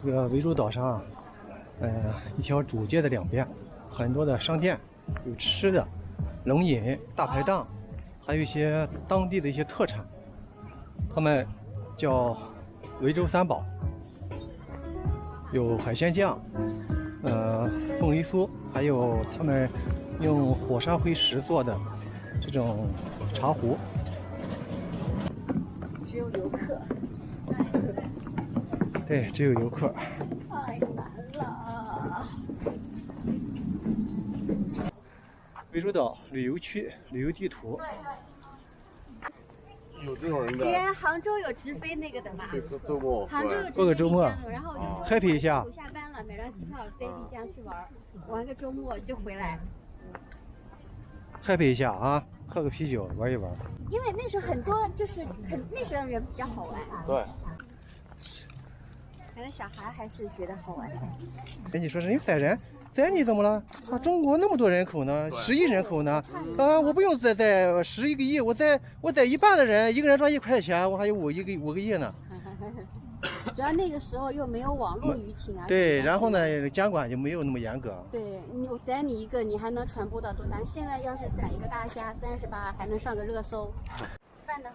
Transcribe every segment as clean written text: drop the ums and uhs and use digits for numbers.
这个涠洲岛上啊，一条主街的两边，很多的商店，有吃的、冷饮、大排档，还有一些当地的一些特产，他们叫涠洲三宝，有海鲜酱，凤梨酥，还有他们用火山灰石做的这种茶壶。只有游客。对，只有游客。太难了。涠洲岛旅游区旅游地图。有这种人的。连杭州有直飞那个的嘛？对，周末。杭州有直飞过个周末，然后我就说happy 一下。下班了，买张机票飞丽江去玩个周末就回来。happy 一下啊，喝个啤酒玩一玩。因为那时候很多就是那时候人比较好玩。对。可能小孩还是觉得好玩。人家说是你载人，载你怎么了？啊，中国那么多人口呢，10亿人口呢，啊，我不用再11个亿，我载一半的人，一个人赚1块钱，我还有5个亿呢。主要那个时候又没有网络舆情啊。对，然后呢，监管就没有那么严格。对，我载你一个，你还能传播到多大？现在要是载一个大虾38，还能上个热搜。饭呢？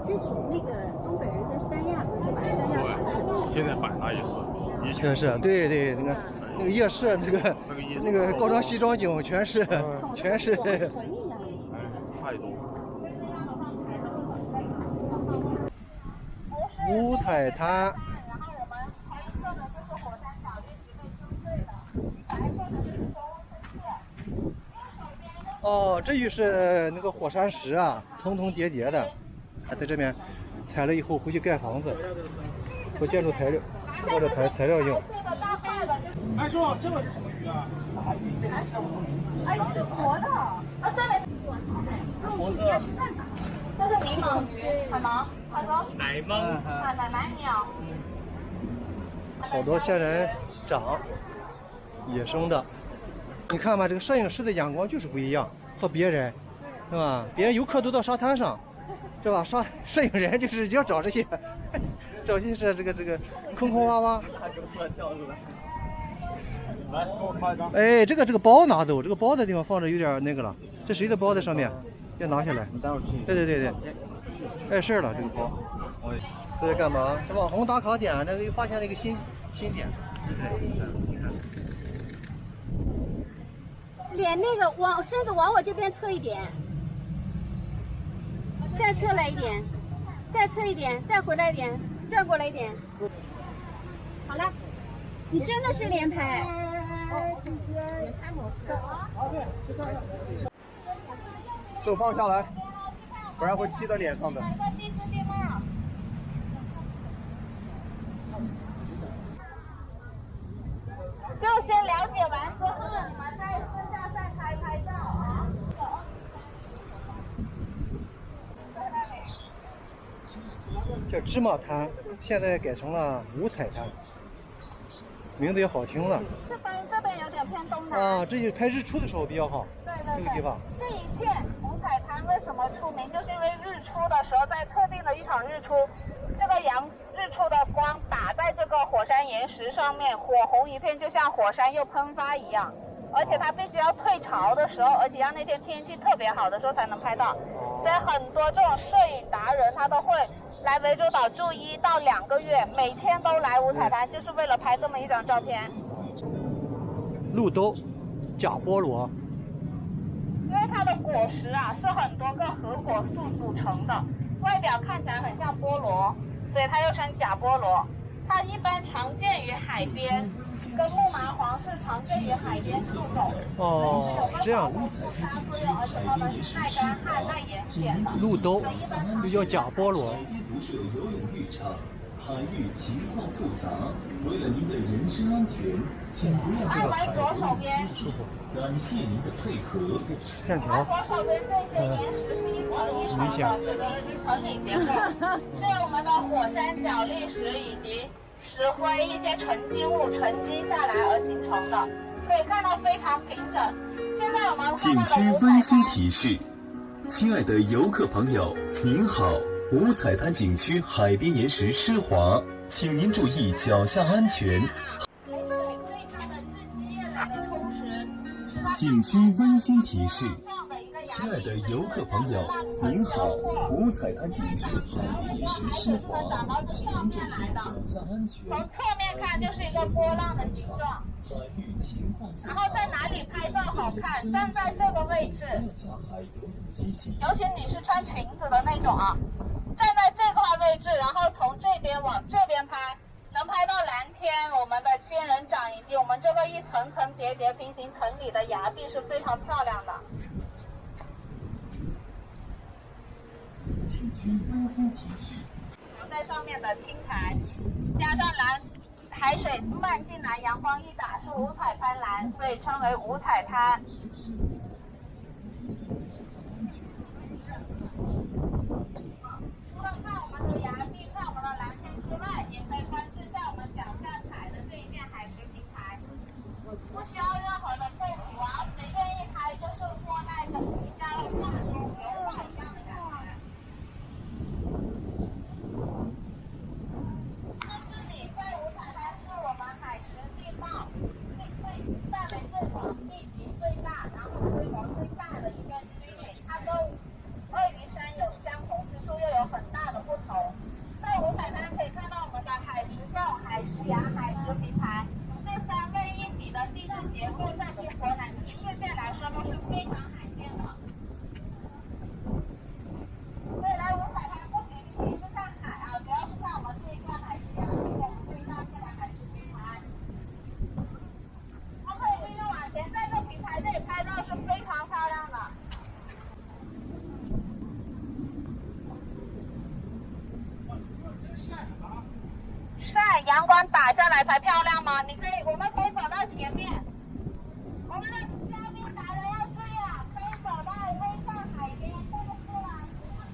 之前那个东北人在三亚不是就把三亚管得很严？现在版纳也是，是，对，那个夜市那个高装西装警全是。纯一样。太多。五彩滩。哦，这就是那个火山石啊，层层叠叠的，还在这边采了以后回去盖房子，做建筑材料或者材料用。哎，叔，这个是什么鱼啊？哎，这是活的，啊，这里，这是柠檬鱼，海芒，他说奶檬，奶鸟。好多仙人掌，野生的。你看吧，这个摄影师的眼光就是不一样，和别人，是吧？别人游客都到沙滩上，是吧？摄影人就是要找这些，找些是这个坑坑洼洼。来，给我拍一张。哎，这个包拿走，这个包的地方放着有点那个了。这谁的包在上面？要拿下来。你待会儿去。对。碍事了，这个包。这是干嘛？这网红打卡点，那个又发现了一个新点。你看。脸那个身子往我这边侧一点，再侧来一点，再侧一点，再回来一点，转过来一点。好了，你真的是连拍。连拍模式。手放下来，不然会踢到脸上的。就先了解完之后，你们再私下再拍照啊。叫芝麻滩，现在改成了五彩滩，名字也好听了。这边有点偏东南。啊，这就拍日出的时候比较好。对，这个地方。这一片五彩滩为什么出名？就是因为日出的时候，在特定的一场日出，这个日出的光打在这个火山岩石上面，火红一片，就像火山又喷发一样。而且它必须要退潮的时候，而且要那天天气特别好的时候才能拍到。所以很多这种摄影达人他都会来涠洲岛住1到2个月，每天都来五彩滩，就是为了拍这么一张照片。鹿兜、假菠萝。因为它的果实啊是很多个核果素组成的，外表看起来很像菠萝，所以它又称假菠萝。它一般常见于海边，跟木麻黄是常见于海边树种。哦，这样。而且它们是耐干旱、耐盐碱的。鹿兜又叫假菠萝。海域情况复杂，为了您的人身安全，请不要在海沟里嬉戏。感谢您的配合。线条。左手边这些岩石是一层一层的，这个一层里结构，是我们的火山角砾石以及石灰一些沉积物沉积下来而形成的，可以看到非常平整。现在我们景区温馨提示：亲爱的游客朋友，您好。五彩滩景区海边岩石湿滑，请您注意脚下安全。景区温馨提示：亲爱的游客朋友，您好！五彩滩景区海底岩石湿滑，请您注意脚下安全。从侧面看就是一个波浪的形状。然后在哪里拍照好看？站在这个位置，尤其你是穿裙子的那种啊，站在这块位置，然后从这边往这边拍，能拍到蓝天、我们的仙人掌以及我们这个一层层叠叠平行层里的崖壁是非常漂亮的。景区温馨提示：在上面的青苔，加上海水漫进来，阳光一打是五彩斑斓，所以称为五彩滩。除了看我们的崖壁、看我们的蓝天之外，也可以关注在我们脚下踩的这一面海石平台，不需要任何的构图啊，谁愿意拍就是坐在这里，加了画中油画一样的感觉。海石地貌范围最广、地皮最大，然后规模最大的一片区域，它跟鳄鱼山有相同之处，又有很大的不同。在五彩滩可以看到我们的海石洞、海石崖、海石平台，这三位一体的地质结构，在中国南极世界来说都是非常罕见的。所以来五彩滩不仅仅是看海啊，主要是看我们这一块海石崖，这个最大片的海石平台。可以继续往前，在这平台这里拍照是非常漂亮的。晒阳光打下来才漂亮吗？我们可以走到前面。我们的嘉宾达人要注意了，可以走到微上海边，这个是往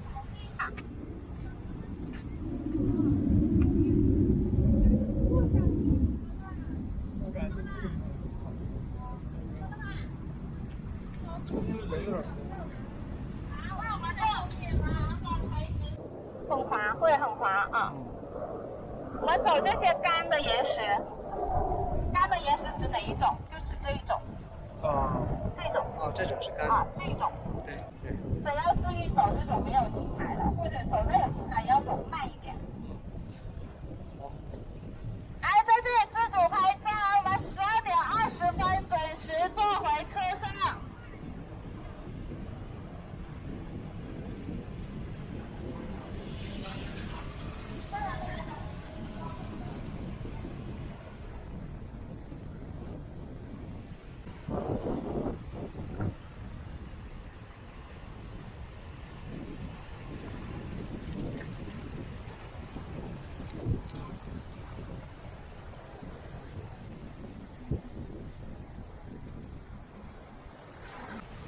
草地上。很滑，会很滑啊。我们走这些干的岩石，干的岩石指哪一种？就指这一种。这种。这种是干的。这种。对。所以要注意走这种没有青苔的，或者走的有青苔也要走慢一点。来，在这里自主拍照，我们12点20分准时坐回车上。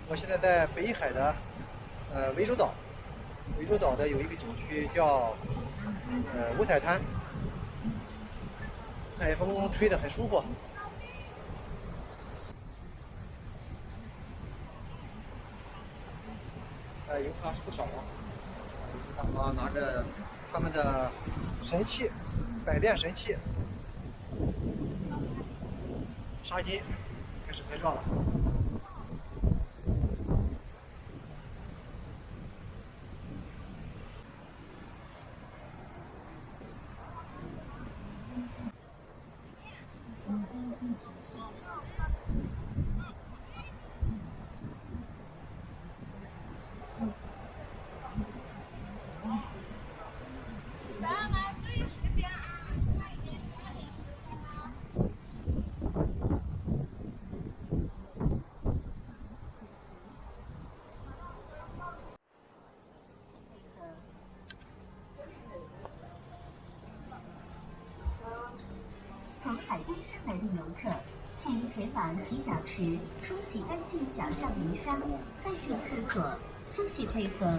我现在在北海的涠洲岛，涠洲岛的有一个景区叫五彩滩，海风吹得很舒服。游客还是不少啊，大妈拿着他们的神器，百变神器，纱巾，开始拍照了。从海边上来的游客，请前往洗澡池冲洗干净脚上泥沙，再上厕所，谢谢配合。